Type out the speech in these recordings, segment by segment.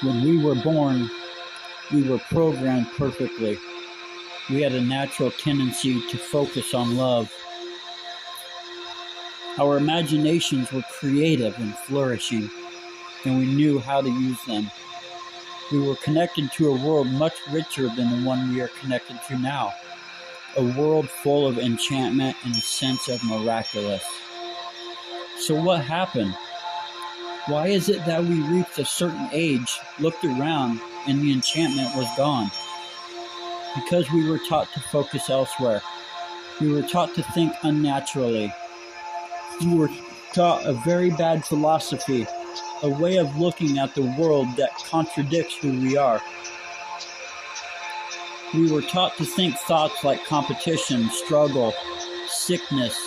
When we were born, we were programmed perfectly. We had a natural tendency to focus on love. Our imaginations were creative and flourishing, and we knew how to use them. We were connected to a world much richer than the one we are connected to now. A world full of enchantment and a sense of miraculous. So what happened? Why is it that we reached a certain age, looked around, and the enchantment was gone? Because we were taught to focus elsewhere. We were taught to think unnaturally. We were taught a very bad philosophy, a way of looking at the world that contradicts who we are. We were taught to think thoughts like competition, struggle, sickness,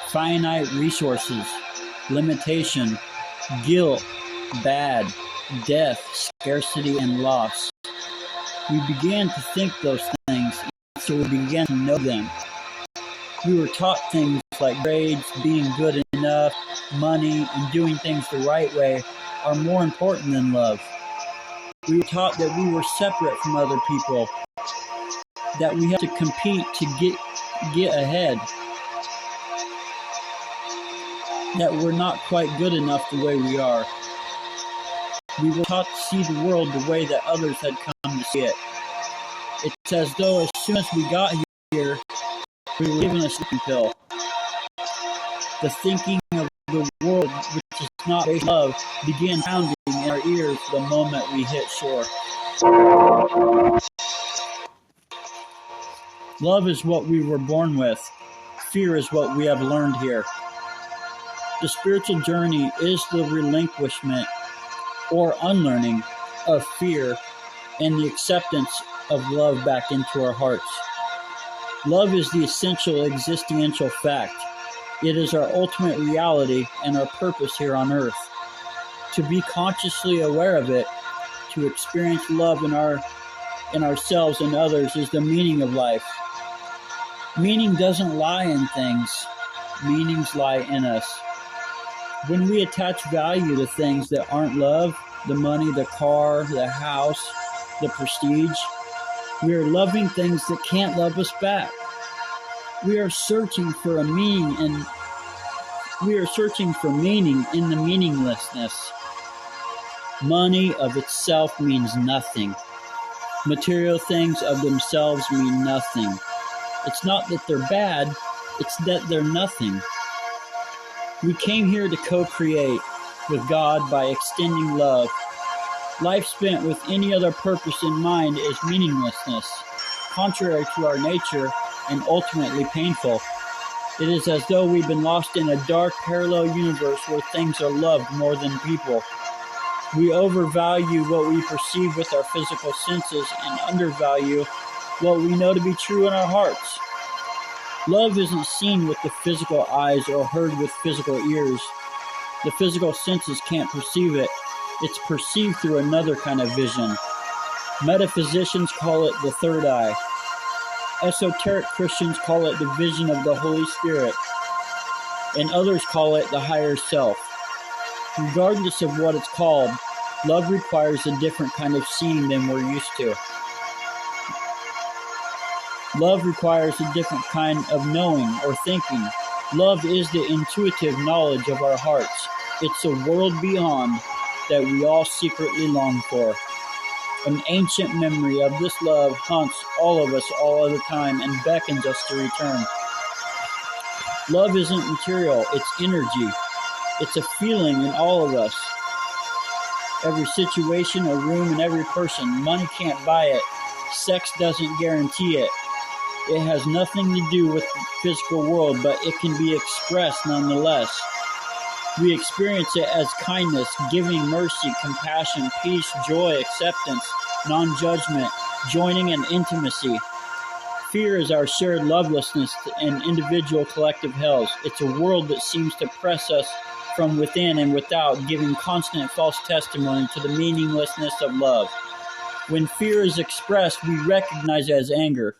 finite resources, limitation, guilt, bad, death, scarcity, and loss. We began to think those things, so we began to know them. We were taught things like grades, being good enough, money, and doing things the right way are more important than love. We were taught that we were separate from other people, that we had to compete to get ahead, that we're not quite good enough the way we are. We were taught to see the world the way that others had come to see it. It's as though as soon as we got here, we were given a sleeping pill. The thinking of the world, which is not based on love, began pounding in our ears the moment we hit shore. Love is what we were born with. Fear is what we have learned here. The spiritual journey is the relinquishment or unlearning of fear and the acceptance of love back into our hearts. Love is the essential existential fact. It is our ultimate reality and our purpose here on earth. To be consciously aware of it, to experience love in ourselves and others is the meaning of life. Meaning doesn't lie in things. Meanings lie in us. When we attach value to things that aren't love, the money, the car, the house, the prestige, we are loving things that can't love us back. We are searching for a meaning, and we are searching for meaning in the meaninglessness. Money of itself means nothing. Material things of themselves mean nothing. It's not that they're bad, it's that they're nothing. We came here to co-create with God by extending love. Life spent with any other purpose in mind is meaninglessness, contrary to our nature and ultimately painful. It is as though we've been lost in a dark parallel universe where things are loved more than people. We overvalue what we perceive with our physical senses and undervalue what we know to be true in our hearts. Love isn't seen with the physical eyes or heard with physical ears. The physical senses can't perceive it. It's perceived through another kind of vision. Metaphysicians call it the third eye. Esoteric Christians call it the vision of the Holy Spirit, and others call it the higher self. Regardless of what it's called, love requires a different kind of seeing than we're used to. Love requires a different kind of knowing or thinking. Love is the intuitive knowledge of our hearts. It's a world beyond that we all secretly long for. An ancient memory of this love haunts all of us all of the time and beckons us to return. Love isn't material, it's energy. It's a feeling in all of us. Every situation, a room, and every person. Money can't buy it. Sex doesn't guarantee it. It has nothing to do with the physical world, but it can be expressed nonetheless. We experience it as kindness, giving, mercy, compassion, peace, joy, acceptance, non-judgment, joining, and intimacy. Fear is our shared lovelessness and individual collective hells. It's a world that seems to press us from within and without, giving constant false testimony to the meaninglessness of love. When fear is expressed, we recognize it as anger.